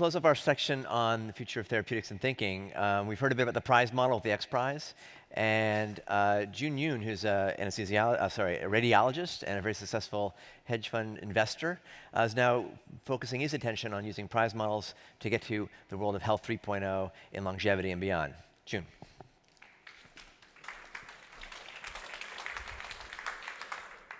close up our section on the future of therapeutics and thinking, we've heard a bit about the prize model, the X Prize, and Joon, who's a radiologist and a very successful hedge fund investor, is now focusing his attention on using prize models to get to the world of health 3.0 in longevity and beyond. Joon.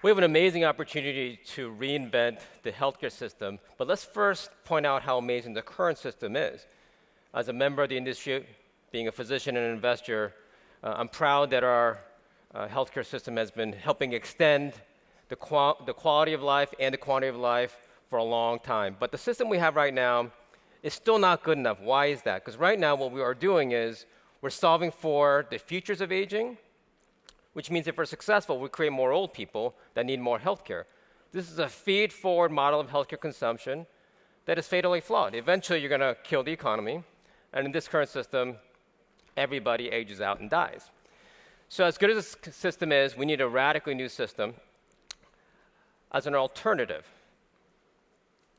We have an amazing opportunity to reinvent the healthcare system, but let's first point out how amazing the current system is. As a member of the industry, being a physician and an investor, I'm proud that our healthcare system has been helping extend the quality of life and the quantity of life for a long time. But the system we have right now is still not good enough. Why is that? Because right now what we are doing is we're solving for the futures of aging, which means if we're successful, we create more old people that need more healthcare. This is a feed-forward model of healthcare consumption that is fatally flawed. Eventually, you're going to kill the economy, and in this current system, everybody ages out and dies. So as good as this system is, we need a radically new system as an alternative.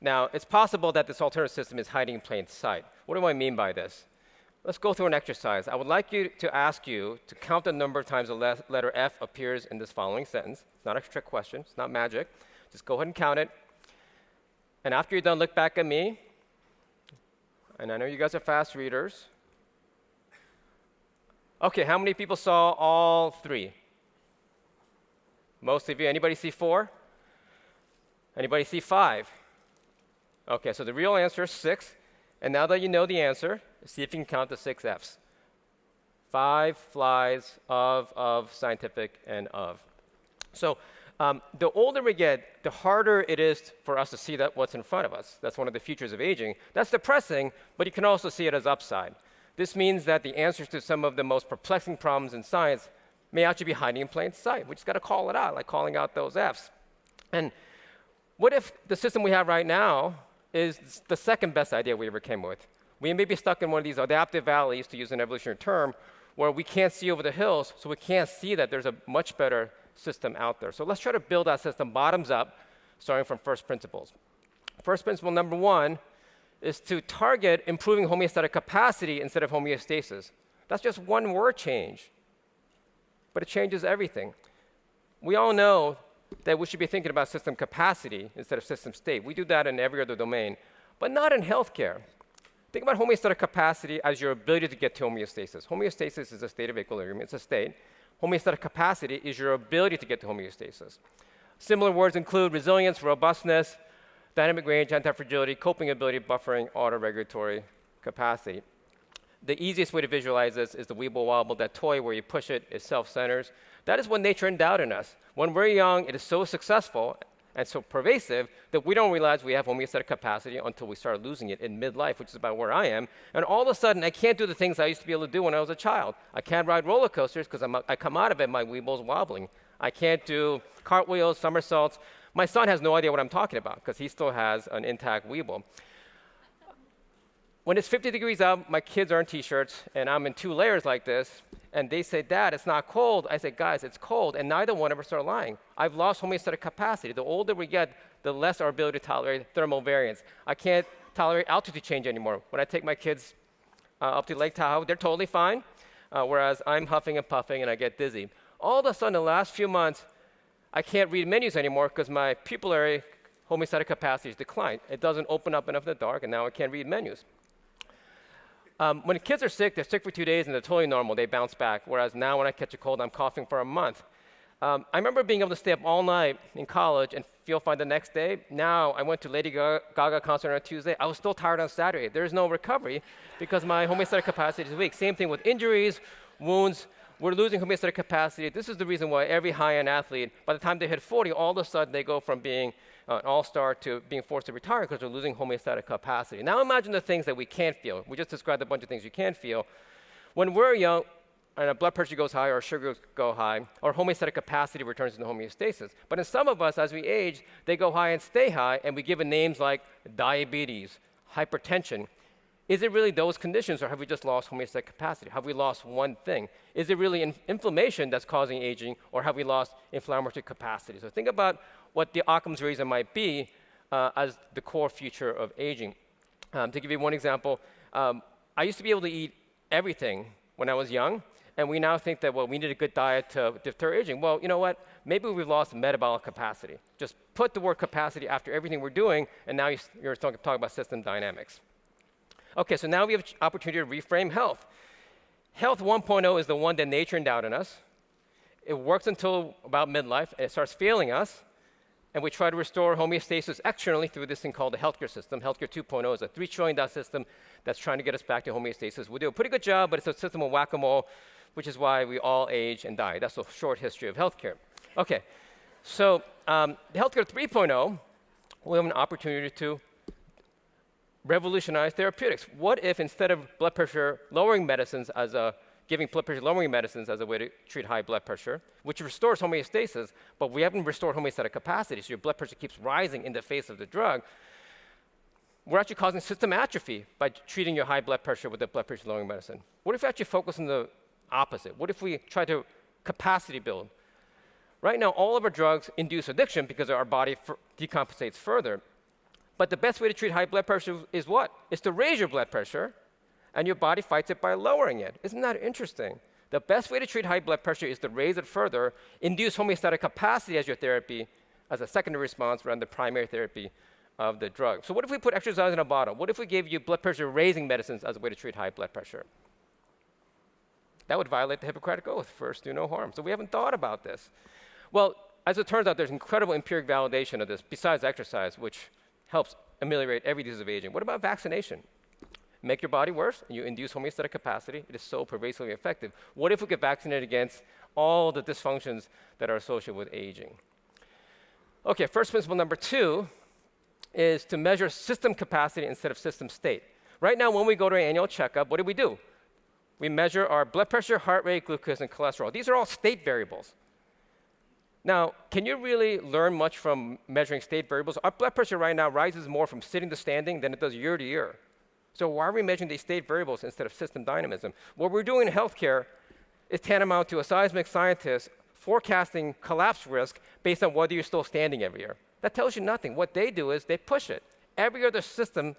Now, it's possible that this alternative system is hiding in plain sight. What do I mean by this? Let's go through an exercise. I would like to ask you to count the number of times the letter F appears in this following sentence. It's not a trick question. It's not magic. Just go ahead and count it. And after you're done, look back at me. And I know you guys are fast readers. OK, how many people saw all three? Most of you. Anybody see 4? Anybody see 5? OK, so the real answer is 6. And now that you know the answer, see if you can count the 6 Fs. 5 flies of, scientific, and of. So the older we get, the harder it is for us to see that what's in front of us. That's one of the features of aging. That's depressing, but you can also see it as upside. This means that the answers to some of the most perplexing problems in science may actually be hiding in plain sight. We just got to call it out, like calling out those Fs. And what if the system we have right now is the second best idea we ever came with? We may be stuck in one of these adaptive valleys, to use an evolutionary term, where we can't see over the hills, so we can't see that there's a much better system out there. So let's try to build that system bottoms up, starting from first principles. First principle number 1 is to target improving homeostatic capacity instead of homeostasis. That's just one word change, but it changes everything. We all know that we should be thinking about system capacity instead of system state. We do that in every other domain, but not in healthcare. Think about homeostatic capacity as your ability to get to homeostasis. Homeostasis is a state of equilibrium. It's a state. Homeostatic capacity is your ability to get to homeostasis. Similar words include resilience, robustness, dynamic range, anti-fragility, coping ability, buffering, auto-regulatory capacity. The easiest way to visualize this is the Weeble Wobble, that toy where you push it, it self-centers. That is what nature endowed in us. When we're young, it is so successful and so pervasive that we don't realize we have homeostatic capacity until we start losing it in midlife, which is about where I am. And all of a sudden, I can't do the things I used to be able to do when I was a child. I can't ride roller coasters because I come out of it, my Weeble's wobbling. I can't do cartwheels, somersaults. My son has no idea what I'm talking about because he still has an intact Weeble. When it's 50 degrees out, my kids are in T-shirts, and I'm in 2 layers like this, and they say, Dad, it's not cold. I say, guys, it's cold, and neither one of us are lying. I've lost homeostatic capacity. The older we get, the less our ability to tolerate thermal variance. I can't tolerate altitude change anymore. When I take my kids up to Lake Tahoe, they're totally fine, whereas I'm huffing and puffing, and I get dizzy. All of a sudden, the last few months, I can't read menus anymore because my pupillary homeostatic capacity has declined. It doesn't open up enough in the dark, and now I can't read menus. When kids are sick, they're sick for 2 days and they're totally normal. They bounce back. Whereas now when I catch a cold, I'm coughing for a month. I remember being able to stay up all night in college and feel fine the next day. Now I went to Lady Gaga concert on Tuesday. I was still tired on Saturday. There's no recovery because my homeostatic capacity is weak. Same thing with injuries, wounds. We're losing homeostatic capacity. This is the reason why every high-end athlete, by the time they hit 40, all of a sudden they go from being an all-star to being forced to retire because they're losing homeostatic capacity. Now imagine the things that we can't feel. We just described a bunch of things you can't feel. When we're young and our blood pressure goes high or our sugars go high, our homeostatic capacity returns into homeostasis. But in some of us, as we age, they go high and stay high, and we give it names like diabetes, hypertension. Is it really those conditions, or have we just lost homeostatic capacity? Have we lost one thing? Is it really inflammation that's causing aging, or have we lost inflammatory capacity? So think about what the Occam's razor might be as the core feature of aging. To give you one example, I used to be able to eat everything when I was young, and we now think that, well, we need a good diet to deter aging. Well, you know what? Maybe we've lost metabolic capacity. Just put the word capacity after everything we're doing, and now you're talking about system dynamics. Okay, so now we have an opportunity to reframe health. Health 1.0 is the one that nature endowed in us. It works until about midlife, and it starts failing us, and we try to restore homeostasis externally through this thing called the healthcare system. Healthcare 2.0 is a $3 trillion system that's trying to get us back to homeostasis. We do a pretty good job, but it's a system of whack-a-mole, which is why we all age and die. That's a short history of healthcare. Okay, so the healthcare 3.0, we have an opportunity to revolutionize therapeutics. What if instead of blood pressure lowering medicines giving blood pressure lowering medicines as a way to treat high blood pressure, which restores homeostasis, but we haven't restored homeostatic capacity, so your blood pressure keeps rising in the face of the drug, we're actually causing system atrophy by treating your high blood pressure with a blood pressure lowering medicine. What if we actually focus on the opposite? What if we try to capacity build? Right now, all of our drugs induce addiction because our body decompensates further. But the best way to treat high blood pressure is what? Is to raise your blood pressure, and your body fights it by lowering it. Isn't that interesting? The best way to treat high blood pressure is to raise it further, induce homeostatic capacity as your therapy, as a secondary response rather than the primary therapy of the drug. So what if we put exercise in a bottle? What if we gave you blood pressure raising medicines as a way to treat high blood pressure? That would violate the Hippocratic Oath, first do no harm. So we haven't thought about this. Well, as it turns out, there's incredible empiric validation of this, besides exercise, which helps ameliorate every disease of aging. What about vaccination? Make your body worse, and you induce homeostatic capacity. It is so pervasively effective. What if we could vaccinate against all the dysfunctions that are associated with aging? Okay, first principle number 2 is to measure system capacity instead of system state. Right now, when we go to an annual checkup, what do? We measure our blood pressure, heart rate, glucose, and cholesterol. These are all state variables. Now, can you really learn much from measuring state variables? Our blood pressure right now rises more from sitting to standing than it does year to year. So why are we measuring these state variables instead of system dynamism? What we're doing in healthcare is tantamount to a seismic scientist forecasting collapse risk based on whether you're still standing every year. That tells you nothing. What they do is they push it. Every other system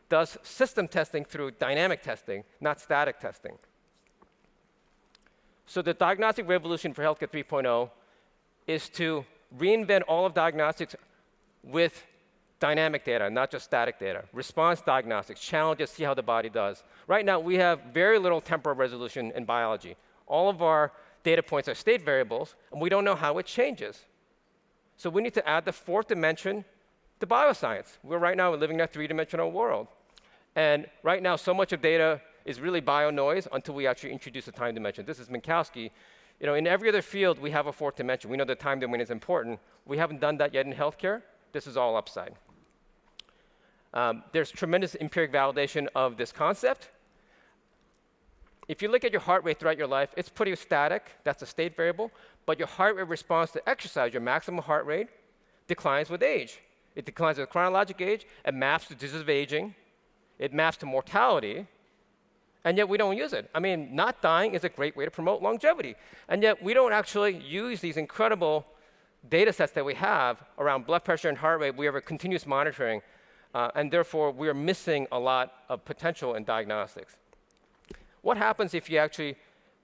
does system testing through dynamic testing, not static testing. So the diagnostic revolution for healthcare 3.0 is to reinvent all of diagnostics with dynamic data, not just static data. Response diagnostics, challenges, see how the body does. Right now, we have very little temporal resolution in biology. All of our data points are state variables, and we don't know how it changes. So we need to add the fourth dimension to bioscience. We're right now living in a three-dimensional world. And right now, so much of data is really bio noise until we actually introduce a time dimension. This is Minkowski. You know, in every other field, we have a fourth dimension. We know the time domain is important. We haven't done that yet in healthcare. This is all upside. There's tremendous empiric validation of this concept. If you look at your heart rate throughout your life, it's pretty static. That's a state variable. But your heart rate response to exercise, your maximum heart rate, declines with age. It declines with chronologic age. It maps to disease of aging. It maps to mortality. And yet we don't use it. I mean, not dying is a great way to promote longevity. And yet we don't actually use these incredible data sets that we have around blood pressure and heart rate. We have a continuous monitoring. And therefore, we are missing a lot of potential in diagnostics. What happens if you actually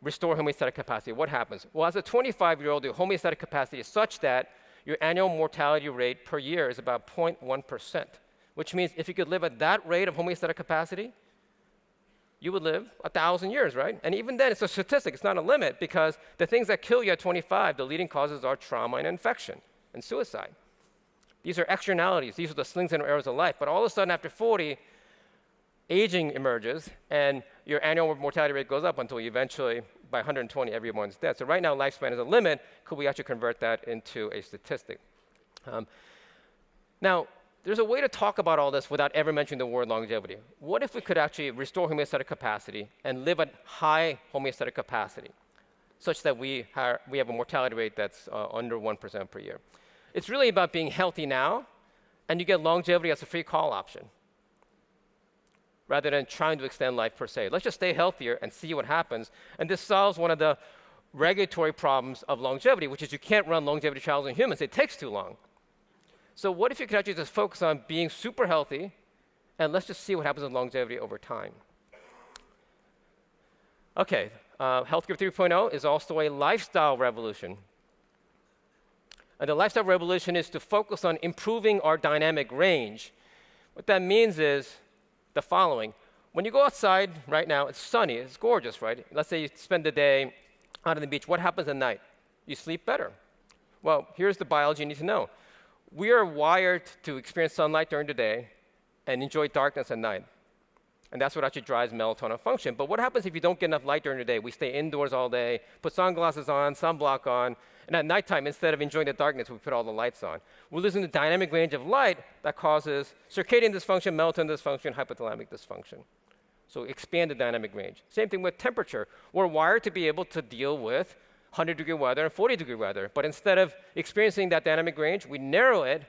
restore homeostatic capacity? What happens? Well, as a 25-year-old, your homeostatic capacity is such that your annual mortality rate per year is about 0.1%, which means if you could live at that rate of homeostatic capacity, you would live 1,000 years, right? And even then, it's a statistic. It's not a limit, because the things that kill you at 25, the leading causes are trauma and infection and suicide. These are externalities. These are the slings and arrows of life. But all of a sudden, after 40, aging emerges, and your annual mortality rate goes up until eventually, by 120, everyone's dead. So right now, lifespan is a limit. Could we actually convert that into a statistic? Now, there's a way to talk about all this without ever mentioning the word longevity. What if we could actually restore homeostatic capacity and live at high homeostatic capacity, such that we have a mortality rate that's under 1% per year? It's really about being healthy now, and you get longevity as a free call option, rather than trying to extend life per se. Let's just stay healthier and see what happens. And this solves one of the regulatory problems of longevity, which is you can't run longevity trials in humans. It takes too long. So what if you could actually just focus on being super healthy And let's just see what happens with longevity over time. Okay, Healthcare 3.0 is also a lifestyle revolution. And the lifestyle revolution is to focus on improving our dynamic range. What that means is the following. When you go outside right now, it's sunny, it's gorgeous, right? Let's say you spend the day out on the beach. What happens at night? You sleep better. Well, here's the biology you need to know. We are wired to experience sunlight during the day and enjoy darkness at night. And that's what actually drives melatonin function. But what happens if you don't get enough light during the day? We stay indoors all day, put sunglasses on, sunblock on, and at nighttime, instead of enjoying the darkness, we put all the lights on. We're losing the dynamic range of light that causes circadian dysfunction, melatonin dysfunction, hypothalamic dysfunction. So expand the dynamic range. Same thing with temperature. We're wired to be able to deal with 100-degree weather and 40-degree weather. But instead of experiencing that dynamic range, we narrow it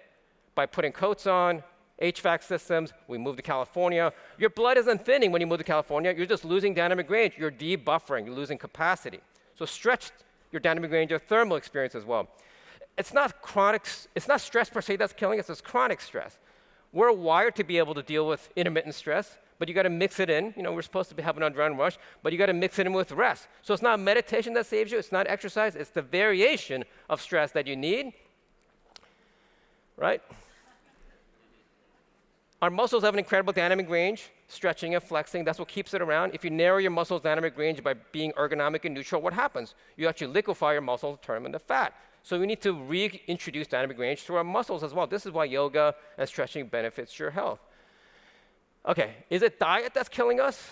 by putting coats on, HVAC systems. We move to California. Your blood isn't thinning when you move to California. You're just losing dynamic range. You're debuffering. You're losing capacity. So stretch your dynamic range, your thermal experience as well. It's not chronic. It's not stress per se that's killing us. It's chronic stress. We're wired to be able to deal with intermittent stress, but you got to mix it in. You know, we're supposed to be having an adrenaline rush, but you got to mix it in with rest. So it's not meditation that saves you. It's not exercise. It's the variation of stress that you need, right? Our muscles have an incredible dynamic range, stretching and flexing. That's what keeps it around. If you narrow your muscles' dynamic range by being ergonomic and neutral, what happens? You actually liquefy your muscles, turn them into fat. So we need to reintroduce dynamic range to our muscles as well. This is why yoga and stretching benefits your health. Okay, is it diet that's killing us?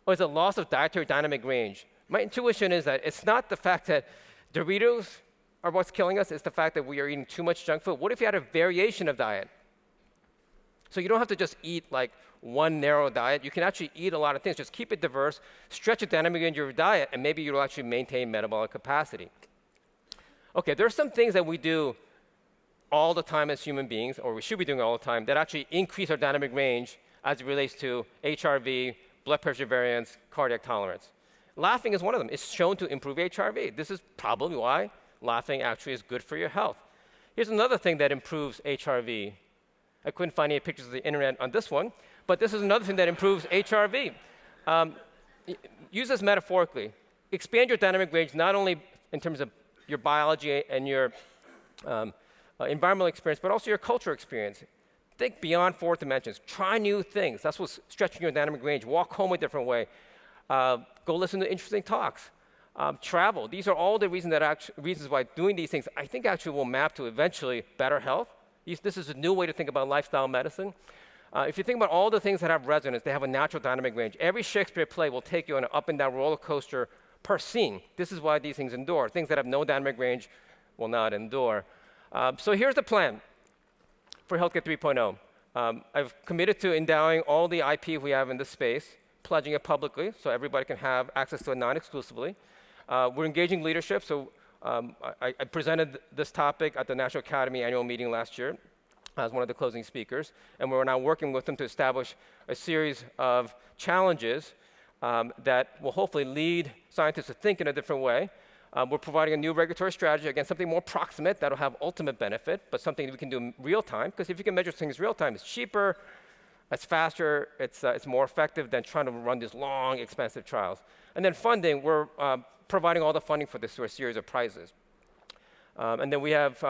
Or is it loss of dietary dynamic range? My intuition is that it's not the fact that Doritos are what's killing us, it's the fact that we are eating too much junk food. What if you had a variation of diet? So you don't have to just eat like one narrow diet. You can actually eat a lot of things. Just keep it diverse, stretch the dynamic range of your diet, and maybe you'll actually maintain metabolic capacity. Okay, there are some things that we do all the time as human beings, or we should be doing all the time, that actually increase our dynamic range as it relates to HRV, blood pressure variance, cardiac tolerance. Laughing is one of them. It's shown to improve HRV. This is probably why laughing actually is good for your health. Here's another thing that improves HRV. I couldn't find any pictures of the internet on this one, but this is another thing that improves HRV. Use this metaphorically. Expand your dynamic range not only in terms of your biology and your environmental experience, but also your cultural experience. Think beyond 4 dimensions. Try new things. That's what's stretching your dynamic range. Walk home a different way. Go listen to interesting talks. Travel. These are all the reasons why doing these things, I think, actually will map to eventually better health. This is a new way to think about lifestyle medicine. If you think about all the things that have resonance, they have a natural dynamic range. Every Shakespeare play will take you on an up and down roller coaster per scene. This is why these things endure. Things that have no dynamic range will not endure. So here's the plan for Healthcare 3.0. I've committed to endowing all the IP we have in this space, pledging it publicly so everybody can have access to it non-exclusively. We're engaging leadership. So I presented this topic at the National Academy annual meeting last year as one of the closing speakers, and we're now working with them to establish a series of challenges that will hopefully lead scientists to think in a different way. We're providing a new regulatory strategy, again, something more proximate that'll have ultimate benefit, but something that we can do in real time, because if you can measure things real time, it's cheaper, it's faster, it's more effective than trying to run these long, expensive trials. And then funding, we're providing all the funding for this through a series of prizes. And then we have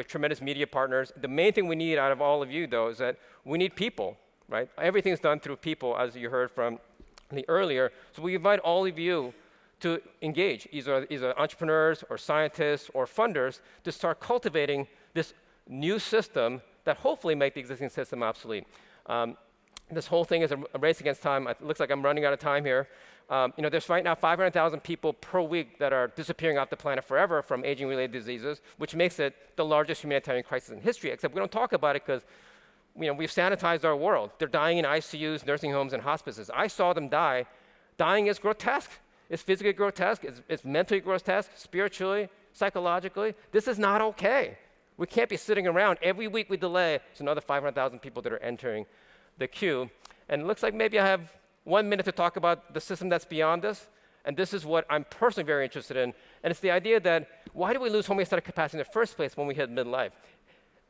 tremendous media partners. The main thing we need out of all of you, though, is that we need people, right? Everything's done through people, as you heard from me earlier. So we invite all of you to engage, either entrepreneurs or scientists or funders, to start cultivating this new system that hopefully make the existing system obsolete. This whole thing is a race against time. It looks like I'm running out of time here. There's right now 500,000 people per week that are disappearing off the planet forever from aging-related diseases, which makes it the largest humanitarian crisis in history, except we don't talk about it because we've sanitized our world. They're dying in ICUs, nursing homes, and hospices. I saw them die. Dying is grotesque. It's physically grotesque. It's mentally grotesque, spiritually, psychologically. This is not okay. We can't be sitting around. Every week we delay. It's another 500,000 people that are entering the queue. And it looks like maybe I have 1 minute to talk about the system that's beyond this. And this is what I'm personally very interested in. And it's the idea that why do we lose homeostatic capacity in the first place when we hit midlife?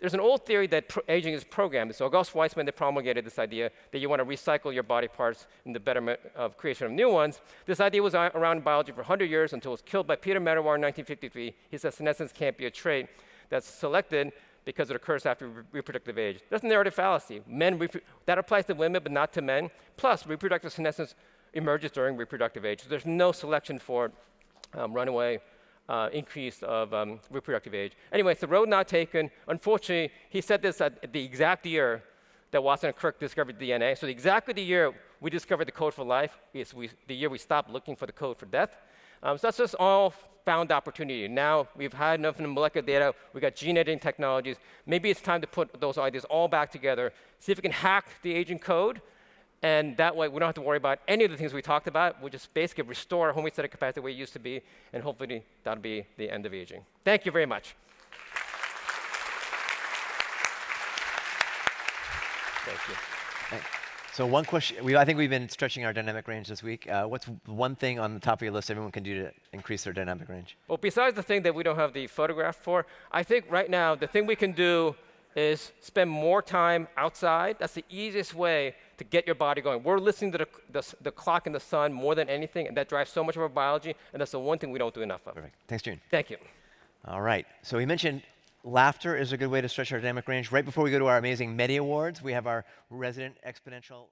there's an old theory that aging is programmed. So August Weismann, they promulgated this idea that you want to recycle your body parts in the betterment of creation of new ones. This idea was around in biology for 100 years until it was killed by Peter Medawar in 1953. He said senescence can't be a trait that's selected because it occurs after reproductive age. That's a narrative fallacy. That applies to women, but not to men. Plus, reproductive senescence emerges during reproductive age. So there's no selection for runaway increase of reproductive age. Anyway, it's the road not taken. Unfortunately, he said this at the exact year that Watson and Crick discovered DNA. So exactly the year we discovered the code for life is the year we stopped looking for the code for death. So that's just all found opportunity. Now we've had enough molecular data. We've got gene editing technologies. Maybe it's time to put those ideas all back together, see if we can hack the aging code. And that way, we don't have to worry about any of the things we talked about. We'll just basically restore our homeostatic capacity the way it used to be, and hopefully that'll be the end of aging. Thank you very much. Thank you. So one question, I think we've been stretching our dynamic range this week. What's one thing on the top of your list everyone can do to increase their dynamic range? Well, besides the thing that we don't have the photograph for, I think right now the thing we can do is spend more time outside. That's the easiest way to get your body going. We're listening to the clock and the sun more than anything, and that drives so much of our biology, and that's the one thing we don't do enough of. Perfect. Thanks, Joon. Thank you. All right. So we mentioned laughter is a good way to stretch our dynamic range. Right before we go to our amazing Medi Awards, we have our resident exponential